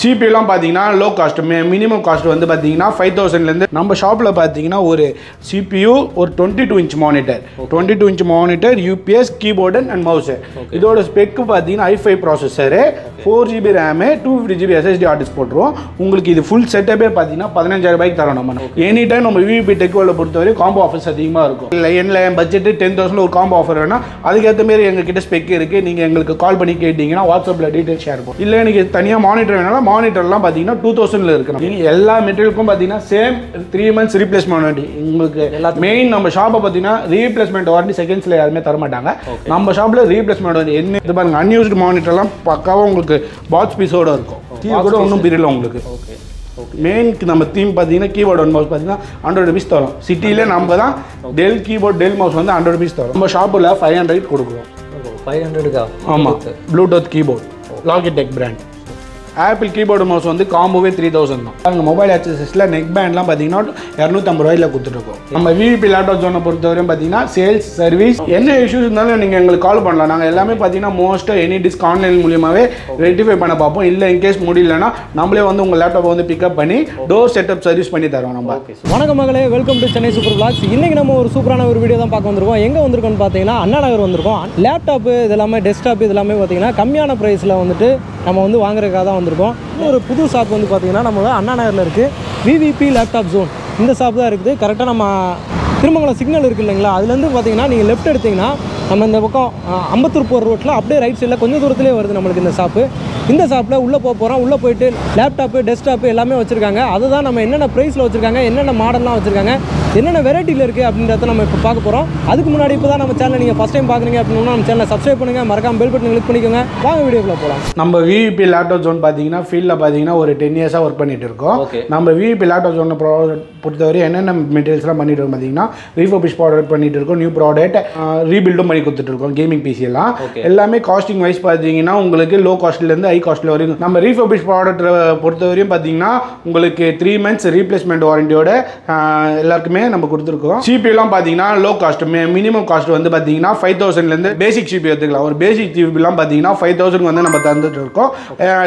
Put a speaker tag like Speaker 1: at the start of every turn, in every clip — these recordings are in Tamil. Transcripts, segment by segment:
Speaker 1: சிபியூலாம் பார்த்தீங்கன்னா லோ காஸ்ட் மினிமம் காஸ்ட் வந்து பார்த்தீங்கன்னா 5000லேருந்து நம்ம ஷாப்பில் பார்த்தீங்கன்னா ஒரு சிபியூ ஒரு 22 inch monitor 22 inch monitor UPS keyboard and mouse இதோட ஸ்பெக்கு பார்த்தீங்கன்னா i5 processor 4GB RAM 250GB SSD hard disk போட்டுருவோம் உங்களுக்கு இது ஃபுல் செட்டப்பே பார்த்தீங்கன்னா 15000 ரூபாய்க்கு தரோம் நம்ம எனி டைம் நம்ம விவிபி டெக்கோவில் பொறுத்தவரை காம்போ ஆஃபர்ஸ் அதிகமாக இருக்கும் இல்லை என் பட்ஜெட்டு 10,000 ஒரு காம்போ ஆஃபர் வேணால் அதுக்கேற்ற மாரி எங்ககிட்ட ஸ்பெக் இருக்குது நீங்கள் எங்களுக்கு கால் பண்ணி கேட்டிங்கன்னா வாட்ஸ்அப்பில் டீட்டெயில் ஷேர் பண்ணுவோம் இல்லை எனக்கு தனியாக மானிட்டர் வேணாலும் மானிட்டர்லாம் பார்த்தீங்கன்னா 2000ல இருக்கு நீங்கள் எல்லா மெட்டீரியலுக்கும் பார்த்தீங்கன்னா சேம் 3 months ரீப்ளேஸ்மெண்ட் வாரண்டி உங்களுக்கு மெயின் நம்ம ஷாப்பை பார்த்தீங்கன்னா ரீப்ளேஸ்மெண்ட் வாரண்டி செகண்ட்ஸில் யாருமே தர மாட்டாங்க நம்ம ஷாப்பில் ரீப்ளேஸ்மெண்ட் வாரண்டி என்ன இது பாருங்க அன்யூஸ்டு மானிட்டர்லாம் பக்காவாக உங்களுக்கு பாக்ஸ் பீஸோடு இருக்கும் கீழே கூட ஒன்றும் பிரியல உங்களுக்கு மெயினுக்கு நம்ம தீம் பார்த்தீங்கன்னா கீபோர்ட் ஒன் மவுஸ் பார்த்தீங்கன்னா 100 rupees தரும் சிட்டியில் நம்ம தான் டெல் கீபோர்ட் டெல் மவுஸ் வந்து 100 rupees தரும் நம்ம ஷாப்பில் 500 கொடுக்குறோம் 500 ஆமாம் Bluetooth keyboard Logitech brand apple keyboard mouse வந்து காம்போவே 3000 தான் அங்கே மொபைல் ஆக்சஸஸில் நெக் பேண்ட்லாம் பார்த்தீங்கன்னா 250 ரூபாயில் கொடுத்துருக்கோம் நம்ம விவிபி லேப்டாப் ஜோனை பொறுத்தவரையும் பார்த்தீங்கன்னா சேல்ஸ் சர்வீஸ் என்ன இஷ்யூஸ் இருந்தாலும் நீங்கள் எங்களுக்கு கால் பண்ணலாம் நாங்கள் எல்லாமே பார்த்தீங்கன்னா மோஸ்ட்டாக எனி டிஸ்க் ஆன்லைன் மூலியமாகவே ரெக்டிஃபை பண்ண பார்ப்போம் இல்லை இன்கேஸ் முடியலன்னா நம்மளே வந்து உங்கள் லேப்டாப்பை வந்து பிக்கப் பண்ணி டோர் செட்டப் சர்வீஸ் பண்ணி தரோம் நம்ம
Speaker 2: வணக்கம் மகளே welcome to Chennai super blocks இன்றைக்கி நம்ம ஒரு சூப்பரான ஒரு வீடியோ தான் பார்க்க வந்திருக்கோம் எங்கே வந்திருக்கோம்னு பார்த்தீங்கன்னா அண்ணா நகர் வந்திருக்கோம் லேப்டாப்பு இதெல்லாமே டெஸ்க்டாப் இதெல்லாமே பார்த்தீங்கன்னா கம்மியான ப்ரைஸில் வந்துட்டு நம்ம வந்து வாங்குறதுக்காக தான் வந்திருக்கோம் ஒரு புது ஷாப் வந்து பார்த்தீங்கன்னா நம்ம அண்ணா நகரில் இருக்குது விவிபி லேப்டாப் ஜோன் இந்த ஷாப் தான் இருக்குது கரெக்டாக நம்ம திருமங்கலம் சிக்னல் இருக்குது இல்லைங்களா அதுலேருந்து பார்த்தீங்கன்னா நீங்கள் லெஃப்ட் எடுத்திங்கன்னா நம்ம இந்த பக்கம் அம்பத்தூர் போகிற ரோட்டில் அப்படியே ரைட் சைடில் கொஞ்சம் தூரத்துலேயே வருது நம்மளுக்கு இந்த ஷாப்பு இந்த ஷாப்பில் உள்ளே போகிறோம் உள்ளே போயிட்டு லேப்டாப்பு டெஸ்க்டாப்பு எல்லாமே வச்சுருக்காங்க அதுதான் நம்ம என்னென்ன ப்ரைஸில் வச்சுருக்காங்க என்னென்ன மாடல்லாம் வச்சுருக்காங்க என்னென்ன வெரைட்டியில் இருக்குது அப்படின்றத நம்ம இப்போ பார்க்க போகிறோம் அதுக்கு முன்னாடி இப்போ தான் நம்ம சேனல் நீங்கள் ஃபஸ்ட் டைம் பார்க்குறீங்க அப்படின்னா நம்ம சேனலை சப்ஸ்கிரைப் பண்ணுங்கள் மறக்காம பெல் பட்டன் கிளிக் பண்ணிக்கோங்க வாங்க வீடியோக்குள்ள போகலாம்
Speaker 1: நம்ம விவிபி லேப்டாப் ஜோன் பார்த்தீங்கன்னா ஃபீல்டில் பார்த்தீங்கன்னா ஒரு 10 years ஒர்க் பண்ணிட்டு இருக்கோம் நம்ம விவிபி லேப்டாப் ஜோனை பொறுத்தவரை என்னென்ன மெட்டீரியல்ஸ்லாம் பண்ணிட்டு இருக்கோம் பார்த்தீங்கன்னா ரீஃபர்பிஷ் ப்ராடக்ட் பண்ணிட்டு இருக்கோம் நியூ ப்ராடக்ட் ரீபில்டும் பண்ணி கொடுத்துட்டு இருக்கோம் கேமிங் பிசி எல்லாம் எல்லாமே காஸ்டிங் வைஸ் பார்த்தீங்கன்னா உங்களுக்கு லோ காஸ்ட்லேருந்து ஹை காஸ்ட்ல வரைக்கும் நம்ம ரீஃபர்பிஷ் ப்ராடக்ட் பொறுத்தவரையும் பார்த்தீங்கன்னா உங்களுக்கு 3 months ரீப்ளேஸ்மெண்ட் வாரண்டியோட எல்லாருக்குமே நம்ம கொடுத்துருக்கோம் சிபியூலாம் பார்த்தீங்கன்னா லோ காஸ்ட் மினிமம் காஸ்ட் வந்து பார்த்தீங்கன்னா 5000லேருந்து பேசிக் சிபி எடுத்துக்கலாம் ஒரு பேசிக் சிபிலாம் பார்த்தீங்கன்னா 5000 வந்து நம்ம தந்துட்டு இருக்கோம்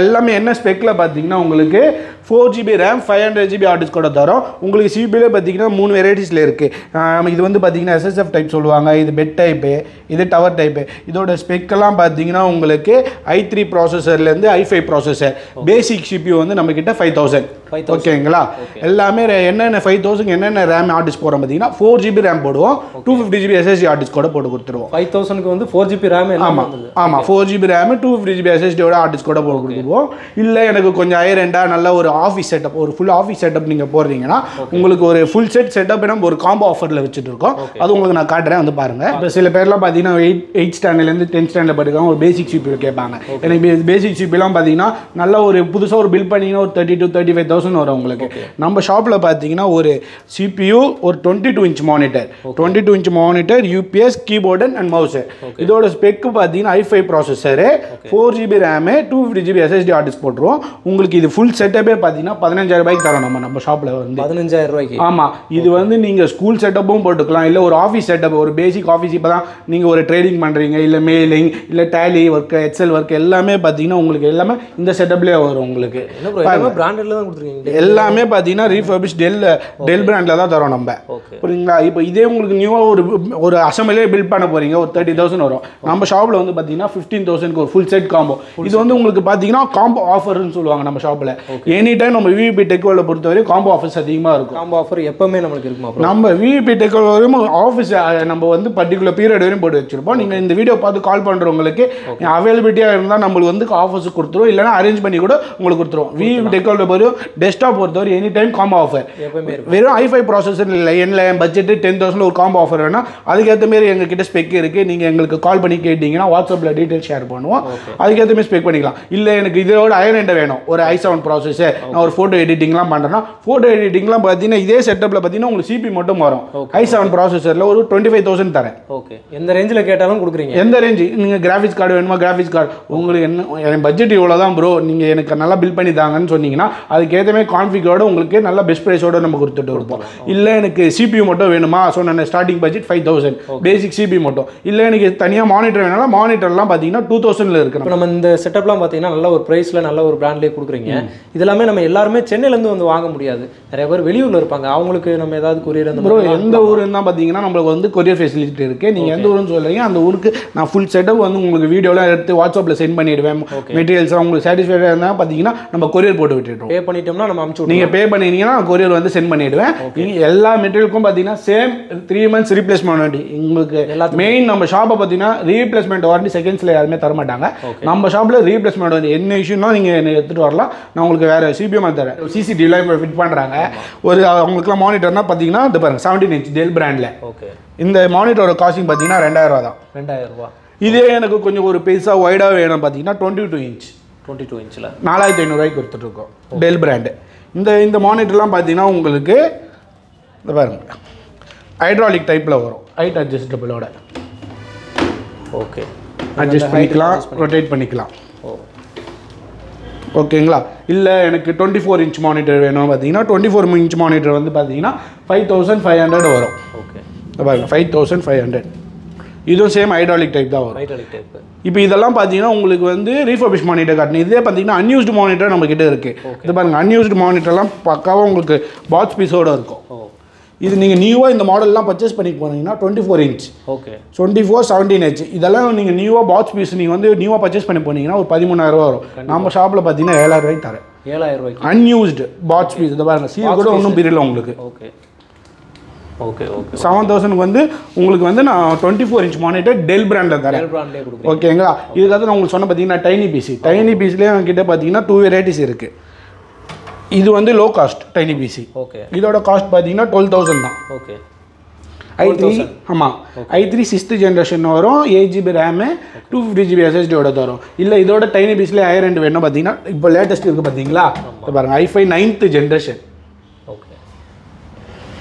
Speaker 1: எல்லாமே என்ன ஸ்பெக்கில் பார்த்தீங்கன்னா உங்களுக்கு 4GB RAM 500GB hard disk கூட தரும் உங்களுக்கு சிபியூல பார்த்தீங்கன்னா 3 வெரைட்டிஸில் இருக்குது இது வந்து பார்த்தீங்கன்னா SSF டைப் சொல்லுவாங்க இது பெட் டைப்பு இது டவர் டைப்பு இதோட ஸ்பெக்கெல்லாம் பார்த்தீங்கன்னா உங்களுக்கு i3 ப்ராசஸர்லேருந்து i5 ப்ராசஸர் பேசிக் சிபியூ வந்து நம்மக்கிட்ட 5000 ஓகேங்களா எல்லாமே என்னென்ன 5000 என்னென்ன ரேம் ஹார்ட் டிஸ்க் போகிறோம் பார்த்தீங்கன்னா 4GB ரேம் போடுவோம் 250GB SSD ஹார்ட் டிஸ்க் கூட போட்டு கொடுத்துருவோம்
Speaker 2: 5000க்கு வந்து 4GB ரேம்
Speaker 1: ஆமாம் 4GB RAM 250GB SSDயோட hard disk கூட போட்டு கொடுத்துருவோம் இல்லை எனக்கு கொஞ்சம் ஹையர் நல்ல ஒரு ஆஃபீஸ் செட்டப் ஒரு ஃபுல் ஆஃபீஸ் செட்டப் நீங்கள் போடுறீங்கன்னா உங்களுக்கு ஒரு ஃபுல் செட்டப் நம்ம ஒரு காம்போ ஆஃபரில் வச்சுட்டு இருக்கோம் அது உங்களுக்கு நான் காட்டுறேன் வந்து பாருங்க இப்போ சில பேர்லாம் பார்த்தீங்கன்னா 8th ஸ்டாண்டர்ட்லேருந்து 10th ஸ்டாண்டர்ட் படிக்கிறாங்க ஒரு பேசிக் சிபியூ கேட்பாங்க எனக்கு பேசிக் சிபியூலாம் பார்த்தீங்கன்னா நல்ல ஒரு புதுசாக ஒரு பில் பண்ணிங்கன்னா ஒரு 32,000-35,000 வரும் உங்களுக்கு நம்ம ஷாப்பில் பார்த்தீங்கன்னா ஒரு சிபியூ ஒரு 22 inch monitor 22 inch monitor UPS keyboard and mouse இதோட ஸ்பெக்கு பார்த்தீங்கன்னா i5 processor 4GB RAM 250GB SSD hard disk போட்டுருவோம் உங்களுக்கு இது ஃபுல் செட்டப்பே பார்த்தீங்கன்னா 15000 ரூபாய்க்கு தரோம் நம்ம ஷாப்பில் வந்து
Speaker 2: 15000 ரூபாய்க்கு
Speaker 1: ஆமாம் இது வந்து நீங்கள் ஸ்கூல் செட்டப்பும் போட்டுக்கலாம் இல்லை ஒரு ஆஃபீஸ் செட்டப் ஒரு பேசிக் ஆஃபீஸ் இப்போ தான் நீங்கள் ஒரு ட்ரேடிங் பண்ணுறீங்க இல்லை மெயிலிங் இல்லை டேலி ஒர்க் எக்ஸல் ஒர்க் எல்லாமே பார்த்தீங்கன்னா உங்களுக்கு எல்லாமே இந்த செட்டப்லேயே வரும் உங்களுக்கு
Speaker 2: பிராண்டட்ல தான் கொடுத்துருக்கீங்க
Speaker 1: எல்லாமே பார்த்தீங்கன்னா ரீஃபர்பிஷ் டெல் பிராண்டில் தான் தரோம் நம்ம புரியுங்களா இப்போ இதே உங்களுக்கு நியூவாக ஒரு அசம்பிளிலே பில்ட் பண்ண போகிறீங்க ஒரு 30,000 வரும் நம்ம ஷாப்பில் வந்து பார்த்தீங்கன்னா 15,000க்கு ஒரு ஃபுல் செட் காம்போ இது வந்து உங்களுக்கு பார்த்தீங்கன்னா காம்போ ஆஃபர்னு சொல்லுவாங்க நம்ம ஷாப்பில் எனி டைம் நம்ம விவிபி டெக்கோவில் பொறுத்தவரை காம்போ ஆஃபர்ஸ் அதிகமாக இருக்கும்
Speaker 2: காம்போ ஆஃபர் எப்பவுமே நம்மளுக்கு இருக்குமா
Speaker 1: நம்ம விவிபி டெக்கோவில் வரையும் ஆஃபீஸ் நம்ம வந்து பர்டிகுலர் பீரியட் வரையும் போட்டு வச்சிருப்போம் நீங்கள் இந்த வீடியோ பார்த்து கால் பண்ணுறவங்களுக்கு அவைலபிலிட்டியாக இருந்தால் நம்மளுக்கு வந்து ஆஃபர்ஸ் கொடுத்துருவோம் இல்லைனா அரேஞ்ச் பண்ணி கூட உங்களுக்கு கொடுத்துருவோம் விவிபி டெக்கோவில் பொறுத்தவரை டெஸ்க்டாப் பொறுத்தவரை எனி டைம் காம்போ ஆஃபர் வெறும் i5 ப்ராசஸர் இல்லை என்ன பட்ஜெட்டு 10,000 ஒரு காம்போ ஆஃபர் வேணால் அதுக்கேற்ற மாரி எங்ககிட்ட ஸ்பெக் இருக்குது நீங்கள் எங்களுக்கு கால் பண்ணி கேட்டிங்கன்னா வாட்ஸ்அப்பில் டீட்டெயில் ஷேர் பண்ணுவோம் அதுக்கேற்ற மாரி ஸ்பெக் பண்ணிக்கலாம் இல்லை எனக்கு இதோட ஹையர் எண்ட் வேணும் ஒரு i7 ப்ராசஸர் நான் ஒரு ஃபோட்டோ எடிட்டிங்லாம் பண்ணுறேன்னா ஃபோட்டோ எடிட்டிங்லாம் பார்த்தீங்கன்னா இதே செட்டப்பில் பார்த்தீங்கன்னா உங்களுக்கு சிபி மட்டும் வரும் i7 ப்ராசஸரில் ஒரு 25,000 தரேன்
Speaker 2: ஓகே எந்த ரேஞ்சில் கேட்டாலும் கொடுக்குறீங்க
Speaker 1: எந்த ரேஞ்சு நீங்கள் கிராஃபிக்ஸ் கார்டு வேணுமா கிராஃபிக்ஸ் கார்டு உங்களுக்கு என்ன பட்ஜெட் இவ்வளோ தான் ப்ரோ நீங்கள் எனக்கு நல்லா பில் பண்ணி தாங்கன்னு சொன்னீங்கன்னா அதுக்கேற்ற மாதிரி கான்ஃபிகரோட உங்களுக்கு நல்ல பெஸ்ட் ப்ரைஸோட நம்ம கொடுத்துட்டு இருப்போம் இல்லை எனக்கு CPU மட்டும் வேணுமா சொன்ன ஸ்டார்டிங் பட்ஜெட் 5000 பேசிக் CPU மட்டும். இல்லை எனக்கு தனியாக மானிட்டர் வேணாலும் மானிட்டர்லாம் பார்த்தீங்கன்னா 2000ல இருக்கு.
Speaker 2: இப்போ நம்ம இந்த செட்டப்லாம் பார்த்தீங்கன்னா நல்ல ஒரு ப்ரைஸில் நல்ல ஒரு பிராண்ட்லேயே கொடுக்குறீங்க. இதெல்லாமே நம்ம எல்லாருமே சென்னையிலேருந்து வந்து வாங்க முடியாது, நிறைய பேர் வெளியூரில் இருப்பாங்க, அவங்களுக்கு நம்ம ஏதாவது கொரியர் அந்த
Speaker 1: ப்ரோ எந்த ஊருன்னு தான் பார்த்தீங்கன்னா நம்மளுக்கு வந்து கொரியர் ஃபெசிலிட்டி இருக்குது. நீங்கள் எந்த ஊருன்னு சொல்கிறீங்க அந்த ஊருக்கு நான் ஃபுல் செட்டப் வந்து உங்களுக்கு வீடியோலாம் எடுத்து வாட்ஸ்அப்பில் சென்ட் பண்ணிடுவேன். மெட்டீரியல்ஸ்லாம் உங்களுக்கு சாட்டிஸ்ஃபைடாக இருந்தால் பார்த்தீங்கன்னா நம்ம கொரியர் போட்டு விட்டுடுவோம்.
Speaker 2: பே பண்ணிட்டோம்னா நம்ம அனுப்பிச்சு
Speaker 1: நீங்கள் பே பண்ணிட்டீங்கன்னா கொரியர் வந்து சென்ட் பண்ணிடுவேன். எல்லா மெட்டீரியலுக்கும் பார்த்தீங்கன்னா சேம் 3 months ரீப்ளேஸ்மெண்ட் வாரண்டி. உங்களுக்கு மெயின் நம்ம ஷாப்பை பார்த்தீங்கன்னா ரீப்ளேஸ்மெண்ட் வாரண்டி செகண்ட்ஸில் யாருமே தரமாட்டாங்க. நம்ம ஷாப்பில் ரீப்ளேஸ்மெண்ட் வாரண்டி என்ன இஷ்யூனா நீங்கள் எடுத்துகிட்டு வரலாம். நான் உங்களுக்கு வேறு CPU தரேன். CCTVலாம் இப்போ ஃபிட் பண்ணுறாங்க. ஒரு அவங்களுக்குலாம் மானிட்டர்னா பார்த்தீங்கன்னா இது பாருங்கள் 17 inch டெல் பிராண்டில். இந்த மானிட்டரோட காஸ்டிங் பார்த்தீங்கன்னா 2000 தான்.
Speaker 2: 2000.
Speaker 1: இதே எனக்கு கொஞ்சம் ஒரு பெருசாக வைடாக வேணும் பார்த்தீங்கன்னா 22 inch 4500 கொடுத்துட்ருக்கோம் டெல் பிராண்டு. இந்த மானிட்டர்லாம் பார்த்தீங்கன்னா உங்களுக்கு இந்த பாருங்க ஹைட்ராலிக் டைப்பில் வரும், ஹைட் அட்ஜஸ்டபிளோட. அட்ஜஸ்ட் பண்ணிக்கலாம், ரொட்டேட் பண்ணிக்கலாம். ஓகேங்களா? இல்லை எனக்கு 24 inch மானிட்டர் வேணும் பார்த்தீங்கன்னா 24 inch மானிட்டர் வந்து பார்த்தீங்கன்னா 5500 வரும். பாருங்க 5500. இதுவும் சேம் ஹைட்ராலிக் டைப் தான் வரும். இப்போ இதெல்லாம் பார்த்தீங்கன்னா உங்களுக்கு வந்து ரீஃபர்பிஷ் மானிட்டர் காட்டணும். இதே பார்த்தீங்கன்னா அன்யூஸ்டு மானிட்டர் நம்ம கிட்ட இருக்குது. இது பாருங்க அன்யூஸ்டு மானிட்டர்லாம் பக்காவாக உங்களுக்கு பாக்ஸ் பீஸோடு இருக்கும். இது நீங்கள் நியூவாக இந்த மாடல்லாம் பர்ச்சேஸ் பண்ணி போனீங்கன்னா 24 inch 24 17 inch இதெல்லாம் நீங்கள் நியூவாக பாக்ஸ் பீஸ் நீங்கள் வந்து நியூவாக பர்ச்சேஸ் பண்ணி போனீங்கன்னா ஒரு 13,000 வரும். நம்ம ஷாப்பில் பார்த்தீங்கன்னா 7,000 தரேன். 7,000 அன்யூஸ்டு பாக்ஸ் பீஸ். இதை பாருங்க சீல் கூட ஒன்றும் பிரியல உங்களுக்கு. 7,000 வந்து உங்களுக்கு வந்து நான் 24 inch மானிட்டர் டெல் பிராண்டில் தரேன். ஓகேங்களா? இதுக்காக நான் உங்களுக்கு சொன்ன பார்த்தீங்கன்னா டைனி பீஸ்லேயே என்கிட்ட பார்த்தீங்கன்னா 2 varieties இருக்குது. இது வந்து லோ காஸ்ட் டைனி பிசி. இதோட காஸ்ட் பார்த்தீங்கன்னா 12,000 தான். i3 ஆமாம் i3 6th generation வரும். 8GB ரேமு 250GB SSDயோட தரும். இல்லை இதோட டைனி பீஸ்லேயே ஹையர் எண்ட் வேணும் பார்த்தீங்கன்னா இப்போ லேட்டஸ்ட் இருக்குது பார்த்தீங்களா பாருங்கள் i5 9th generation.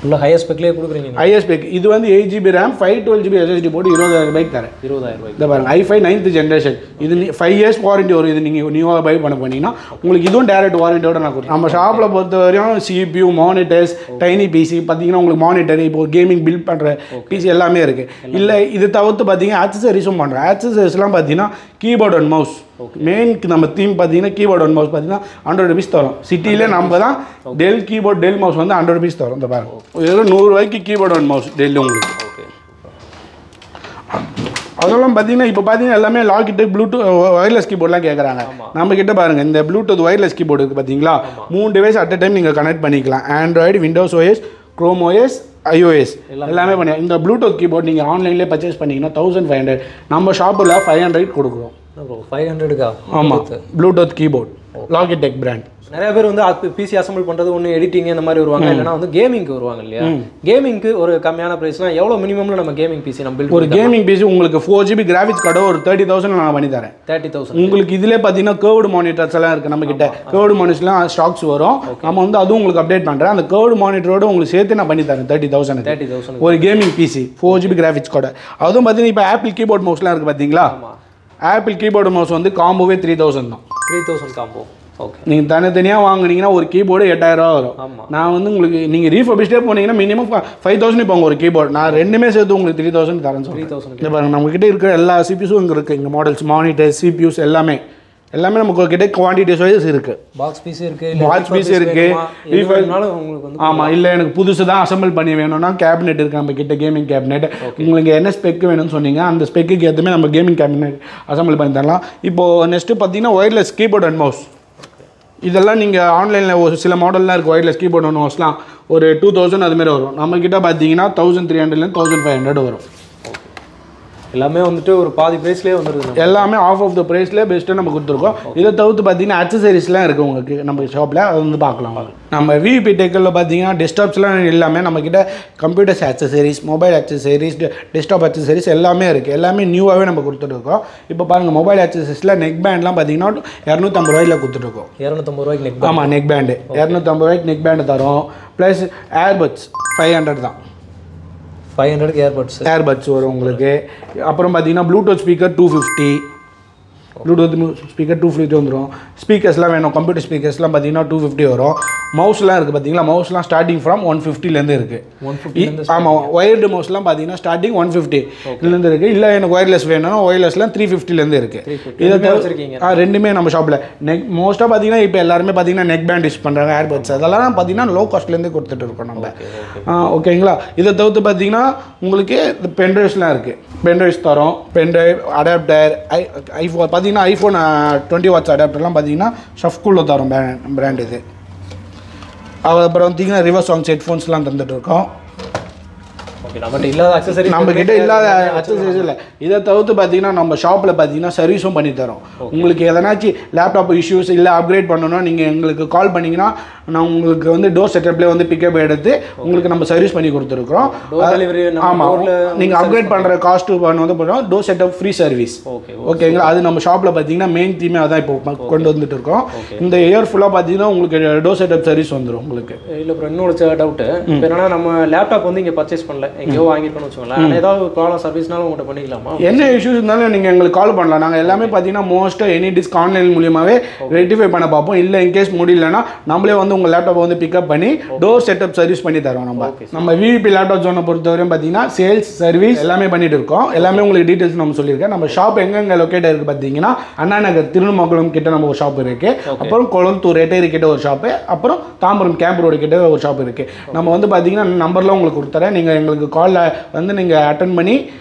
Speaker 2: இல்லை ஹையர் ஸ்பெக்லேயே கொடுக்குறீங்க.
Speaker 1: ஹையர் ஸ்பெக் இது வந்து 8GB ரேம் 512GB SSD போட்டு 20,000 தரேன். 20,000 இதை பாருங்கள் i5 9th generation. இது 5 years வாரண்டி வரும். இது நீங்கள் நியூவாக பை பண்ண போனீங்கன்னா உங்களுக்கு இதுவும் டேரக்ட் வாரண்டியோட நான் கொடுத்தேன். நம்ம ஷாப்பில் பொறுத்த வரையும் CPU மானிட்டர்ஸ் டைனி பிசி பார்த்தீங்கன்னா உங்களுக்கு மானிட்டர் இப்போ கேமிங் பில்ட் பண்ணுற பிசி எல்லாமே இருக்குது. இல்லை இது தவிர்த்து பார்த்தீங்கன்னா ஆக்சசரிஸும் பண்ணுறேன். ஆக்சசரிஸ்லாம் பார்த்தீங்கன்னா கீபோர்ட் அண்ட் மவுஸ் மெயினுக்கு நம்ம தீம் பார்த்தீங்கன்னா கீபோர்ட் அண்ட் மவுஸ் பார்த்தீங்கன்னா 100 rupees தரும். சிட்டியிலே நம்ம தான் டெல் கீபோர்ட் டெல் மவுஸ் வந்து 100 rupees தரும். இந்த பாருங்க வெறும் 100 ரூபாய்க்கு கீபோர்ட் அண்ட் மவுஸ் டெல் உங்களுக்கு. அதெல்லாம் பார்த்தீங்கன்னா இப்போ பார்த்தீங்கன்னா எல்லாமே லாக்கிட்டு ப்ளூடூத் ஒயர்லெஸ் கீபோர்ட்லாம் கேட்குறாங்க. நம்ம கிட்ட பாருங்கள் இந்த ப்ளூடூத் ஒயர்லெஸ் கீபோர்டு இருக்குது பார்த்தீங்களா 3 டிவைஸ் அட் அ டைம் நீங்கள் கனெக்ட் பண்ணிக்கலாம். Android, Windows OS, Chrome OS, iOS எல்லாமே பண்ணி இந்த ப்ளூடூத் கீபோர்ட் நீங்கள் ஆன்லைன்லேயே பர்ச்சேஸ் பண்ணிங்கன்னா 1500. நம்ம ஷாப்பில் 500 கொடுக்குறோம். 500க்கா? ஆமாம் ப்ளூடூத் கீபோர்ட் லாகிடெக் பிராண்ட்.
Speaker 2: நிறைய பேர் வந்து பிசி அசம்பிள் பண்ணுறது ஒன்று எடிட்டிங் இந்த மாதிரி வருவாங்க, இல்லைனா வந்து கேமிங்க்கு வருவாங்க இல்லையா? கேமிங்க்கு ஒரு கம்மியான ப்ரைஸ்னா எவ்வளோ மினிமம்ல நம்ம கேமிங் பிசி நம்ம பில்ட்
Speaker 1: ஒரு கேமிங் பிசி உங்களுக்கு 4GB கிராஃபிக்ஸ் கார்டு ஒரு 30,000 நான் பண்ணி தரேன்.
Speaker 2: 30,000 உங்களுக்கு
Speaker 1: இதிலே பார்த்தீங்கன்னா கேர்வ்டு மானிட்டர்ஸ் எல்லாம் இருக்குது நம்ம கிட்ட. கேர்வ்டு மானிட்டர்ஸ்லாம் ஸ்டாக்ஸ் வரும். நம்ம வந்து அதுவும் உங்களுக்கு அப்டேட் பண்ணுறேன். அந்த கேர்வ்டு மானிட்டரோட உங்களுக்கு சேர்த்து நான் பண்ணி தரேன் 30,000 ஒரு gaming PC 4GB graphics card. அதுவும் பார்த்தீங்கன்னா இப்போ ஆப்பிள் கீபோர்ட் மவுஸ்லாம் இருக்குது பார்த்தீங்களா? ஆப்பிள் கீபோர்டு மவுஸ் வந்து காம்போவே 3,000 தான்.
Speaker 2: 3,000 காம்போ.
Speaker 1: நீங்கள் தனித்தனியாக வாங்கினீங்கன்னா ஒரு கீபோர்டு 8,000 வரும். நான் வந்து உங்களுக்கு நீங்கள் ரீஃபர்பிஷ்டே போனீங்கன்னா மினிமம் 5,000 இப்போ ஒரு கீபோர்டு நான் ரெண்டுமே சேர்த்து உங்களுக்கு 3,000 தரேன். 3,000 பாருங்கள் நம்மக்கிட்ட இருக்கிற எல்லா சிபியூஸும் இங்கே இருக்குது. இங்கே மாடல்ஸ் மானிட்டர் சிபியூஸ் எல்லாமே நமக்கு கிட்ட குவான்டிட்டிஸ் வைஸ் இருக்குது.
Speaker 2: பாக்ஸ் பீஸ் இருக்குது,
Speaker 1: பாக்ஸ் பீஸ் இருக்குது. ஆமாம் இல்லை எனக்கு புதுசு தான் அசம்பிள் பண்ணி வேணும்னா கேபினெட் இருக்குது நம்ம கிட்ட. கேமிங் கேபினெட் உங்களுக்கு என்ன ஸ்பெக் வேணும்னு சொன்னீங்க அந்த ஸ்பெக்கு ஏற்றுமே நம்ம கேமிங் கேபினெட் அசம்பிள் பண்ணி தரலாம். இப்போது நெக்ஸ்ட்டு பார்த்தீங்கன்னா ஒயர்லெஸ் கீபோர்ட் அண்ட் மவுஸ் இதெல்லாம் நீங்கள் ஆன்லைனில் ஒரு சில மாடல்லாம் இருக்குது. ஒயர்லெஸ் கீபோர்ட் அண்ட் மவுஸ்லாம் ஒரு 2,000 அதுமாரி வரும். நம்மக்கிட்ட பார்த்தீங்கன்னா 1,300 1,500 வரும்.
Speaker 2: எல்லாமே வந்துட்டு ஒரு பாதி ப்ரைஸ்லேயே வந்துருது.
Speaker 1: எல்லாமே ஆஃப் ஆஃப் த ப்ரைஸ்லேயே பெஸ்ட்டாக நம்ம கொடுத்துருக்கோம். இதை தவிர்த்து பார்த்தீங்கன்னா அக்சசரிஸ்லாம் இருக்குது உங்களுக்கு நம்ம ஷாப்பில். அது வந்து பார்க்கலாம். நம்ம விவிபி டெக்கில் பார்த்தீங்கன்னா டெஸ்க்டாப்ஸ்லாம் எல்லாமே நம்மக்கிட்ட computers accessories, mobile accessories, desktop accessories எல்லாமே இருக்குது. எல்லாமே நியூவாகவே நம்ம கொடுத்துட்ருக்கோம். இப்போ பாருங்கள் மொபைல் அக்சசரிஸில் நெக் பேண்ட்லாம் பார்த்தீங்கன்னா 250 ரூபாயில் கொடுத்துட்ருக்கோம்.
Speaker 2: 250 ரூபாய்க்கு நெக்?
Speaker 1: ஆமாம் நெக் பேண்டு 250 ரூபாய்க்கு நெக் பேண்டு தரோம். ப்ளஸ் ஏர்பட்ஸ் 500 தான்.
Speaker 2: 500க்கு ஏர்பட்ஸ் வரும் உங்களுக்கு.
Speaker 1: அப்புறம் பார்த்தீங்கன்னா ப்ளூடூத் ஸ்பீக்கர் 250. ப்ளூடூத் ஸ்பீக்கர் 250 வந்துடும். ஸ்பீக்கர்ஸ்லாம் வேணும், கம்ப்யூட்டர் ஸ்பீக்கர்ஸ்லாம் பார்த்தீங்கன்னா 250 வரும். மவுஸ்லாம் இருக்குது பார்த்தீங்களா, மவுஸ்லாம் ஸ்டார்டிங் ஃப்ரம் 150லேருந்து இருக்குது. ஆமாம், ஒயர்டு மவுஸ்லாம் பார்த்தீங்கன்னா ஸ்டார்டிங் 150லேருந்து இருக்குது. இல்லை எனக்கு ஒயர்லெஸ் வேணும்னா ஒயர்லெஸ்லாம் 350லேருந்து இருக்குது. இதை வச்சுருக்கீங்க ரெண்டுமே நம்ம ஷாப்பில். மோஸ்ட்டாக பார்த்தீங்கன்னா இப்போ எல்லாருமே பார்த்தீங்கன்னா நெக் பேண்ட் யூஸ் பண்ணுறாங்க, ஏர்பட்ஸ் அதெல்லாம் பார்த்தீங்கன்னா லோ காஸ்ட்லேருந்து கொடுத்துட்டு இருக்கோம் நம்ம. ஓகேங்களா. இதை தவிர்த்து பார்த்தீங்கன்னா உங்களுக்கு இந்த பென்ட்ரைவ்ஸ்லாம் இருக்குது. பென்ட்ரைவ்ஸ் தரோம், பென்ட்ரைவ் அடாப்டர், ஐஃபோன் பார்த்தீங்கன்னா ஐஃபோன் 20 வாட்ஸ் அடாப்டர்லாம் பார்த்தீங்கன்னா ஷஃப்குள்ளே தரோம் பிராண்ட் இது. அப்புறம் பார்த்தீங்கன்னா ரிவர்ஸ் சாங்ஸ் ஹெட்ஃபோன்ஸ்லாம் தந்துட்டு இருக்கோம்.
Speaker 2: நம்மகிட்ட இல்லாத அக்சசரி,
Speaker 1: நம்மகிட்ட இல்லாத அக்சசரிஸ் இல்லை. இதை தவிர்த்து பார்த்தீங்கன்னா நம்ம ஷாப்பில் பார்த்தீங்கன்னா சர்வீஸும் பண்ணி தரோம். உங்களுக்கு எதனாச்சும் லேப்டாப் இஷ்யூஸ் இல்லை அப்கிரேட் பண்ணணும்னா நீங்கள் எங்களுக்கு கால் பண்ணிங்கன்னா நான் உங்களுக்கு வந்து டோர் செட்டப்லேயே வந்து பிக்கப் எடுத்து உங்களுக்கு நம்ம சர்வீஸ் பண்ணி கொடுத்துருக்குறோம். ஆமாம், நீங்கள் அப்கிரேட் பண்ணுற காஸ்ட்டு வந்து பண்ணுறோம். Door setup free service. ஓகேங்களா. அது நம்ம ஷாப்பில் பார்த்தீங்கன்னா மெயின் தீமே அதான் இப்போ கொண்டு வந்துட்டு இருக்கோம். இந்த இயர் ஃபுல்லாக பார்த்தீங்கன்னா உங்களுக்கு டோர் செட்டப் சர்வீஸ் வந்துடும் உங்களுக்கு.
Speaker 2: இல்லை ப்ரோ, இன்னொரு டவுட்டு என்னன்னா, நம்ம லேப்டாப் வந்து இங்கே பர்ச்சேஸ் பண்ணல, எங்கேயோ வாங்கிருக்கோம்னு வச்சுக்கோங்களேன், ஏதாவது ப்ராப்ளம் சர்வீஸ்னாலும் உங்கள்கிட்ட பண்ணிக்கலாமா?
Speaker 1: என்ன இஷ்யூஸ் இருந்தாலும் நீங்கள் எங்களுக்கு கால் பண்ணலாம். நாங்கள் எல்லாமே பார்த்தீங்கன்னா மோஸ்ட்டாக எனி டிஸ்க் ஆன்லைன் மூலியமாகவே ரெக்டிஃபை பண்ண பார்ப்போம். இல்லை இன்கேஸ் முடியலன்னா நம்மளே வந்து உங்கள் லேப்டாப்பை வந்து பிக்கப் பண்ணி டோர் செட்டப் சர்வீஸ் பண்ணி தரோம். நம்ம VVP லேப்டாப் ஜோனை பொறுத்தவரையும் பார்த்தீங்கன்னா சேல்ஸ் சர்வீஸ் எல்லாமே பண்ணிட்டு இருக்கோம். எல்லாமே உங்களுக்கு டீட்டெயில்ஸ் நம்ம சொல்லியிருக்கேன். நம்ம ஷாப் எங்கெங்க லொக்கேட் இருக்குது பார்த்தீங்கன்னா, அண்ணா நகர் திருமங்கலம் கிட்ட நம்ம ஒரு ஷாப் இருக்குது. அப்புறம் கொளத்தூர் எட்டேரி கிட்ட ஒரு ஷாப்பு, அப்புறம் தாம்பரம் கேம்ப் ரோடு கிட்ட ஒரு ஷாப் இருக்குது. நம்ம வந்து பார்த்தீங்கன்னா நம்பர்லாம் உங்களுக்கு கொடுத்துறேன். நீங்கள் எங்களுக்கு காலில் வந்து நீங்கள் அட்டன் பண்ணி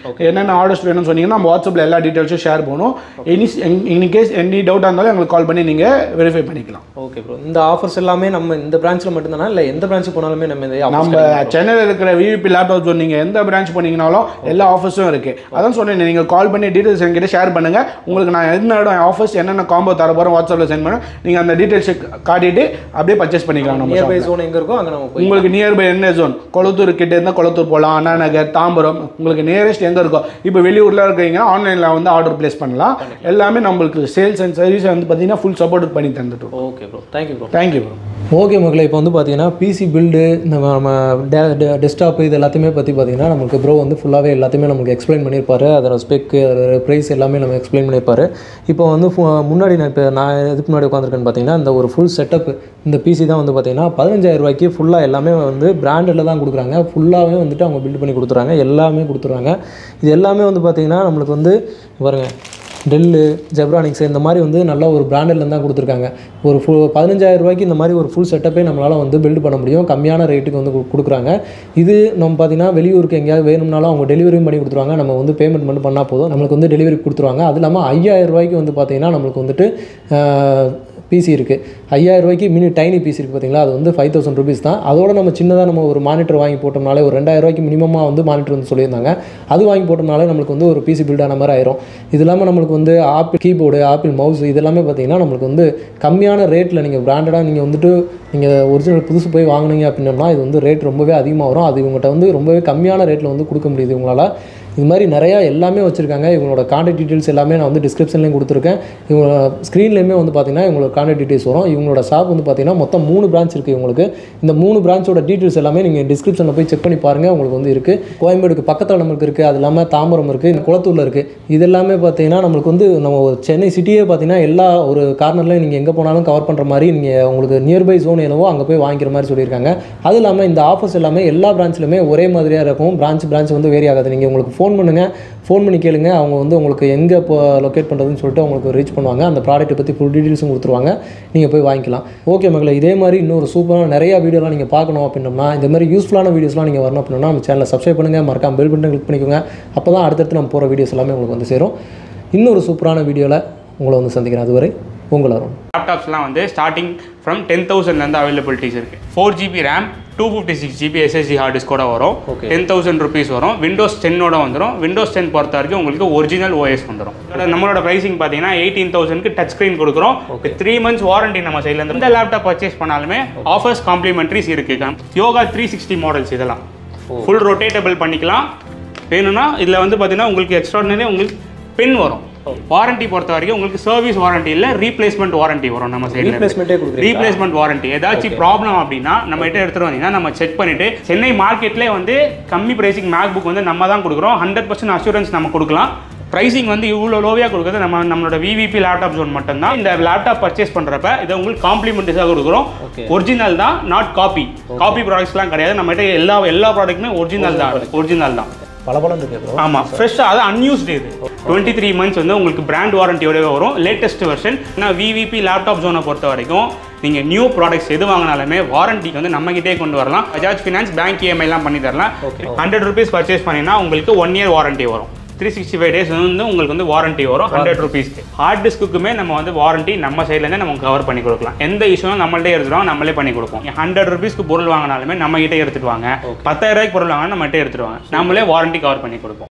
Speaker 1: என்னென்ன ஆர்டர்ஸ் வேணும்னு சொன்னீங்கன்னா நம்ம வாட்ஸ்அப்பில் எல்லா டீட்டெயில்ஸும் ஷேர் பண்ணுவோம். இன்கேஸ் எனி டவுட்டாக இருந்தாலும் எங்களுக்கு கால் பண்ணி நீங்கள் வெரிஃபை பண்ணிக்கலாம்.
Speaker 2: ஓகே ப்ரோ, இந்த ஆஃபர்ஸ் எல்லாமே நம்ம இந்த பிரான்ச்சில் மட்டும்தானா, இல்லை எந்த பிரான்ச்சுக்கு போனாலுமே நம்ம
Speaker 1: சென்னையில் இருக்கிற VVP லேப்டாப் ஜோன் நீங்கள் எந்த பிரான்ச் போனீங்கனாலும் எல்லா ஆஃபர்ஸும் இருக்குது. அதான் சொன்னேன், நீங்கள் கால் பண்ணி டீட்டெயில்ஸ் என்கிட்ட ஷேர் பண்ணுங்கள். உங்களுக்கு நான் என்ன ஆஃபர்ஸ் என்னென்ன காம்போ தர போகிறோம் வாட்ஸ்அப்பில் சென்ட் பண்ண நீங்கள் அந்த டீட்டெயில்ஸ் காட்டிட்டு அப்படியே பர்ச்சேஸ் பண்ணிக்கலாம். நம்ம
Speaker 2: நியர்பை ஜோன் எங்கே இருக்கோ அங்கே நம்ம
Speaker 1: உங்களுக்கு நியர்பை என்ன ஜோன், கொளத்தூர் கிட்ட இருந்தால் கொளத்தூர் போகலாம், அண்ணா நகர், தாம்பரம், உங்களுக்கு நியரஸ்ட் எங்கே இருக்கோ. இப்போ வெளியூரில் இருக்கீங்கன்னா ஆன்லைனில் வந்து ஆர்டர் பிளேஸ் பண்ணலாம். எல்லாமே நம்மளுக்கு சேல்ஸ் அண்ட் சர்வீஸ் வந்து பார்த்தீங்கன்னா ஃபுல் சப்போர்ட் பண்ணி தந்துட்டோம்.
Speaker 2: Okay bro, thank you bro.
Speaker 1: Thank you bro.
Speaker 2: Okay மக்களே, இப்போ வந்து பார்த்தீங்கன்னா பிசி பில்டு, நம்ம டெஸ்க்டாப்பு இது எல்லாத்தையுமே பற்றி பார்த்தீங்கன்னா நமக்கு ப்ரோ வந்து ஃபுல்லாகவே எல்லாத்தையுமே நமக்கு எக்ஸ்பிளைன் பண்ணியிருப்பாரு. அதோட ஸ்பெக்கு, அதோட ப்ரைஸ் எல்லாமே நம்ம எக்ஸ்பிளைன் பண்ணியிருப்பாரு. இப்போ வந்து முன்னாடி நான் இதுக்கு முன்னாடி உட்காந்துருக்கேன்னு பார்த்தீங்கன்னா இந்த ஒரு ஃபுல் செட்டப் இந்த பிசி தான் வந்து பார்த்தீங்கன்னா 15,000 ரூபாய்க்கு ஃபுல்லாக எல்லாமே வந்து பிராண்டில் தான் கொடுக்குறாங்க. ஃபுல்லாகவே வந்துட்டு அவங்க பில்ட் பண்ணி கொடுத்துறாங்க, எல்லாமே கொடுத்துருவாங்க. இது எல்லாமே வந்து பார்த்தீங்கன்னா நம்மளுக்கு வந்து பாருங்கள், டெல்லு, ஜெப்ரானிக்ஸ் இந்த மாதிரி வந்து நல்ல ஒரு பிராண்டில் தான் கொடுத்துருக்காங்க. ஒரு 15,000 ரூபாய்க்கு இந்த மாதிரி ஒரு ஃபுல் செட்டப்பே நம்மளால் வந்து பில்டு பண்ண முடியும். கம்மியான ரேட்டுக்கு வந்து கொடுக்குறாங்க. இது நம்ம பார்த்திங்கன்னா வெளியூருக்கு எங்கேயாவது வேணும்னாலும் அவங்க டெலிவரியும் பண்ணி கொடுத்துருவாங்க. நம்ம வந்து பேமெண்ட் மட்டும் பண்ணால் போதும், நம்மளுக்கு வந்து டெலிவரி கொடுத்துருவாங்க. அது இல்லாமல் 5,000 ரூபாய்க்கு வந்து பார்த்திங்கன்னா நம்மளுக்கு வந்துட்டு பிசி இருக்குது. 5,000 ரூபாய்க்கு மினி டைனி பிசி இருக்குது பார்த்தீங்களா, அது வந்து 5,000 ருபீஸ் தான். அதோட நம்ம சின்னதாக நம்ம ஒரு மானிட்டர் வாங்கி போட்டோம்னாலே ஒரு 2,000 ரூபாய்க்கு மினிமமாக வந்து மானிட்டர் வந்து சொல்லியிருந்தாங்க. அது வாங்கி போட்டோம்னாலே நம்மளுக்கு வந்து ஒரு பிசி பில்டான மாதிரி ஆயிரும். இது இல்லாமல் நம்மளுக்கு வந்து ஆப்பிள் கீபோர்டு, ஆப்பிள் மவுஸ் இதெல்லாமே பார்த்தீங்கன்னா நம்மளுக்கு வந்து கம்மியான ரேட்டில் நீங்கள் பிராண்டடாக நீங்கள் வந்துட்டு நீங்கள் ஒரிஜினல் புதுசு போய் வாங்கினீங்க அப்படின்னா இது வந்து ரேட் ரொம்பவே அதிகமாக வரும். அது இவங்ககிட்ட வந்து ரொம்பவே கம்மியான ரேட்டில் வந்து கொடுக்க முடியுது இவங்களால். இது மாதிரி நிறையா எல்லாமே வச்சுருக்காங்க. இவங்களோட கான்டாக்ட் டீட்டெயில்ஸ் எல்லாமே நான் வந்து டிஸ்கிரிப்ஷன்லேயும் கொடுத்துருக்கேன். இவங்களோட ஸ்க்ரீன்லேயுமே வந்து பார்த்திங்கன்னா இவங்களோட கான்டாக்ட் டீட்டெயில்ஸ் வரும். இவங்களோட ஷாப் வந்து பார்த்திங்கன்னா மொத்தம் 3 பிரான்ச் இருக்குது இவங்களுக்கு. இந்த 3 பிரான்ச்சோட டீட்டெயில்ஸ் எல்லாமே நீங்கள் டிஸ்கிரிப்ஷனில் போய் செக் பண்ணி பாருங்கள், உங்களுக்கு வந்து இருக்குது. கோயம்பேடுக்கு பக்கத்தில் நம்மளுக்கு இருக்குது, அது இல்லாமல் தாம்பரம் இருக்குது, குளத்தூரில் இருக்குது. இது எல்லாமே பார்த்திங்கன்னா நம்மளுக்கு வந்து நம்ம சென்னை சிட்டியே பார்த்திங்கன்னா எல்லா ஒரு கார்னர்லையும் நீங்கள் எங்கே போனாலும் கவர் பண்ணுற மாதிரி நீங்கள் உங்களுக்கு நியர்பை ஜோன் என்னவோ அங்கே போய் வாங்கிக்கிற மாதிரி சொல்லியிருக்காங்க. அது இல்லாமல் இந்த ஆஃபர்ஸ் எல்லாமே எல்லா பிரான்ச்லையுமே ஒரே மாதிரியாக இருக்கும். பிரான்ச் வந்து வேரி ஆகாது. நீங்கள் உங்களுக்கு ஃபோன் பண்ணுங்கள், ஃபோன் பண்ணி கேளுங்க, அவங்க வந்து உங்களுக்கு எங்கே இப்போ லொக்கேட் பண்ணுறதுன்னு சொல்லிட்டு உங்களுக்கு ரீச் பண்ணுவாங்க. அந்த ப்ராடக்ட்டை பற்றி ஃபுல் டீட்டெயில்ஸும் கொடுத்துருவாங்க, நீங்கள் போய் வாங்கிக்கலாம். ஓகே மக்களை, இதே மாதிரி இன்னொரு சூப்பரான நிறையா வீடியோலாம் நீங்கள் பார்க்கணும் அப்படின்னோம்னா, இந்த மாதிரி யூஸ்ஃபுல்லான வீடியோஸ்லாம் நீங்கள் வரணும் அப்படின்னா நம்ம சேனலை சப்ஸ்கிரைப் பண்ணுங்கள், மறக்காம பெல் பட்டன் கிளிக் பண்ணிக்கோங்க. அப்போ தான் அடுத்தடுத்து நம்ம போகிற வீடியோஸ் எல்லாமே உங்களுக்கு வந்து சேரும். இன்னொரு சூப்பரான வீடியோவில் உங்களை வந்து சந்திக்கிறேன். அதுவரை உங்களை வரும்.
Speaker 3: லேப்டாப்ஸ்லாம் வந்து ஸ்டார்டிங் ஃப்ரம் 10,000 அவைலபிலிட்டிஸ் இருக்குது. 4GB RAM, 256GB SSD heart டிஸ்கோட வரும். 10,000 rupees வரும். விண்டோஸ் 10 வந்துடும். விண்டோஸ் 10 பொறுத்த வரைக்கும் உங்களுக்கு ஒரிஜினல் OS வந்துடும். நம்மளோட ப்ரைசிங் பார்த்தீங்கன்னா 18,000க்கு டச் ஸ்க்ரீன் கொடுக்குறோம். 3 months வாரண்டி நம்ம சைட்லேருந்து. இந்த லேப்டாப் பர்ச்சேஸ் பண்ணாலுமே ஆஃபர்ஸ் காம்ப்ளிமெண்ட்ரிஸ் இருக்குது. யோகா 360 மாடல்ஸ் இதெல்லாம் ஃபுல் ரொட்டேட்டபிள் பண்ணிக்கலாம். வேணும்னா இதில் வந்து பார்த்தீங்கன்னா உங்களுக்கு எக்ஸ்ட்ராடினரி உங்களுக்கு பின் வரும். வாரண்டி பொறுத்த வரைக்கும் உங்களுக்கு சர்வீஸ் வாரண்டி இல்லை, ரீப்ளேஸ்மெண்ட் வாரண்டி வரும். நம்ம சைடில் ரீப்ளேஸ்மெண்ட் வாரண்டி ஏதாச்சும் ப்ராப்ளம் அப்படின்னா நம்ம கிட்ட எடுத்துகிட்டு வந்தீங்கன்னா நம்ம செக் பண்ணிவிட்டு சென்னை மார்க்கெட்லேயே வந்து கம்மி ப்ரைஸிங் மேக் புக் வந்து நம்ம தான் கொடுக்குறோம். 100% அஷூரன்ஸ் நம்ம கொடுக்கலாம். ப்ரைசிங் வந்து இவ்வளோ லோவியாக கொடுக்குறது நம்மளோட VVP லேப்டாப் ஜோன் மட்டும்தான். இந்த லேப்டாப் பர்ச்சேஸ் பண்ணுறப்ப இதை உங்களுக்கு காம்ப்ளிமெண்ட்ஸாக கொடுக்குறோம். ஒரிஜினல் தான், நாட் காப்பி. காப்பி ப்ராடக்ட்ஸ்லாம் கிடையாது. நம்மகிட்ட எல்லா ப்ராடக்ட்டுமே ஒரிஜினல் தான்.
Speaker 2: பலபலம் இருக்கு.
Speaker 3: ஆமாம், ஃப்ரெஷ்ஷாக அது அன்யூஸ்டு. இது 23 மந்த்ஸ் வந்து உங்களுக்கு பிராண்ட் வாரண்டியோடவே வரும். Latest version. ஆனால் VVP லேப்டாப் ஜோனை பொறுத்த வரைக்கும் நீங்கள் நியூ ப்ராடக்ட்ஸ் எது வாங்கினாலுமே வாரண்டிக்கு வந்து நம்மகிட்டே கொண்டு வரலாம். பஜாஜ் ஃபினான்ஸ், பேங்க் EMIலாம் பண்ணி தரலாம். 100 rupees பர்ச்சேஸ் பண்ணினா உங்களுக்கு 1 year வாரண்டி வரும். 365 days வந்து உங்களுக்கு வந்து வாரண்டி வரும் 100 rupeesக்கு. ஹார்ட் டிஸ்க்குமே நம்ம வந்து வாரண்டி நம்ம சைட்லேருந்து நம்ம கவர் பண்ணி கொடுக்கலாம். எந்த இஷ்யூவும் நம்மள்டே எடுத்துருவோம், நம்மளே பண்ணி கொடுப்போம். 100 rupeesக்கு பொருள் வாங்கினாலுமே நம்ம கிட்டே எடுத்துட்டு வாங்க. 10,000 ரூபாய்க்கு பொருள் வாங்கினா நம்மகிட்டே எடுத்துருவாங்க. நம்மளே வாரண்டி கவர் பண்ணி கொடுப்போம்.